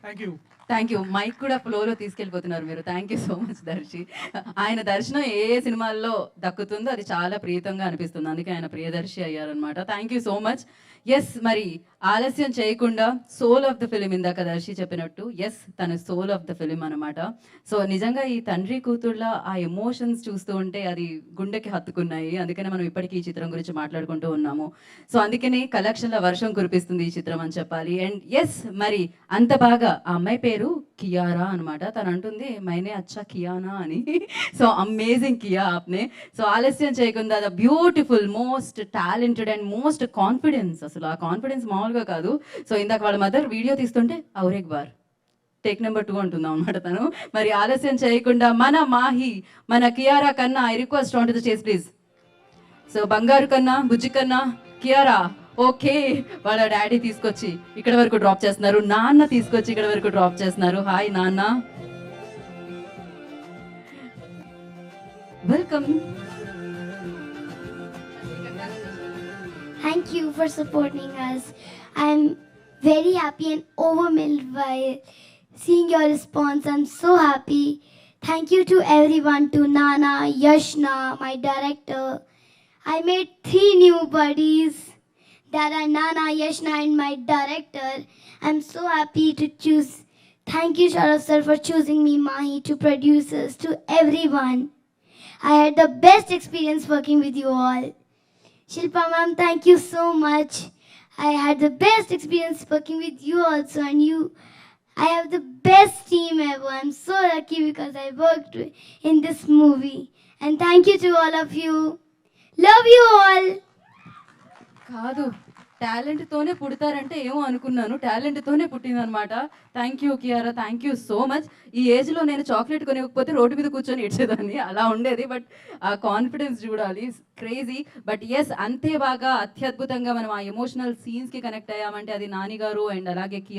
Thank you. Mic కూడా ఫ్లోలో తీసుకెళ్ళిపోతున్నారు మీరు. Thank you so much Darshi. ఆయన దర్శనం ఏ ఏ సినిమాల్లో దక్కుతుందో అది చాలా ప్రీతంగా అనిపిస్తుంది. అందుకే ఆయన ప్రియదర్శి అయ్యారనమాట. Thank you so much. Yes, మరి ఆలస్యం చేయకుండా సోల్ ఆఫ్ ద ఫిలిం, ఇందాక దర్శి చెప్పినట్టు ఎస్ తన సోల్ ఆఫ్ ద ఫిలిం అనమాట. సో నిజంగా ఈ తండ్రి కూతుళ్ళ ఆ ఎమోషన్స్ చూస్తూ ఉంటే అది గుండెకి హత్తుకున్నాయి. అందుకనే మనం ఇప్పటికీ ఈ చిత్రం గురించి మాట్లాడుకుంటూ ఉన్నాము. సో అందుకనే కలెక్షన్ల వర్షం కురిపిస్తుంది ఈ చిత్రం అని చెప్పాలి. అండ్ ఎస్, మరి అంత బాగా ఆ అమ్మాయి పేరు కియారా అనమాట. తను అంటుంది మైనే అచ్చా కియానా అని. సో అమేజింగ్ కియా ఆప్నే. సో ఆలస్యం చేయకుండా the beautiful, most talented and most confidence. అసలు ఆ కాన్ఫిడెన్స్ మామూలుగా కాదు. సో ఇందాక వాళ్ళ మదర్ వీడియో తీస్తుంటే ఔరేక్ బార్ టేక్ నెంబర్ 2 అంటుందాం అనమాట తను. మరి ఆలస్యం చేయకుండా మన మాహి, మన కియారా కన్నా I request on to the చేస్ ప్లీజ్. సో బంగారు కన్నా, బుజ్జి కన్నా, కియారా ఓకే. వాళ్ళ డాడీ తీసుకొచ్చి ఇక్కడ వరకు డ్రాప్ చేస్తున్నారు, నాన్న తీసుకొచ్చి ఇక్కడ వరకు డ్రాప్ చేస్తున్నారు. హాయ్ నాన్న, welcome. Thank you for supporting us. I'm very happy and overwhelmed by seeing your response. I'm so happy. Thank you to everyone, to Nana, Yashna, my director. I made 3 new buddies that are Nana, Yashna and my director. I'm so happy to choose. Thank you Sharav sir for choosing me, Mahi, to producers, to everyone. I had the best experience working with you all. Shilpa ma'am, thank you so much. I had the best experience working with you also, and I have the best team ever. I'm so lucky because I worked in this movie. And thank you to all of you. Love you all. కాదు, టాలెంట్తోనే పుడతారంటే ఏమో అనుకున్నాను, టాలెంట్తోనే పుట్టిందనమాట. Thank you Kiara, thank you so much. ఈ ఏజ్లో నేను chocolate కొనివ్వకపోతే road మీద కూర్చొని ఇచ్చేదాన్ని, అలా ఉండేది. బట్ ఆ కాన్ఫిడెన్స్ చూడాలి, క్రేజీ. బట్ ఎస్, అంతే బాగా అత్యద్భుతంగా మనం ఆ ఎమోషనల్ సీన్స్కి కనెక్ట్ అయ్యామంటే అది నాని గారు అండ్ అలాగే కియారా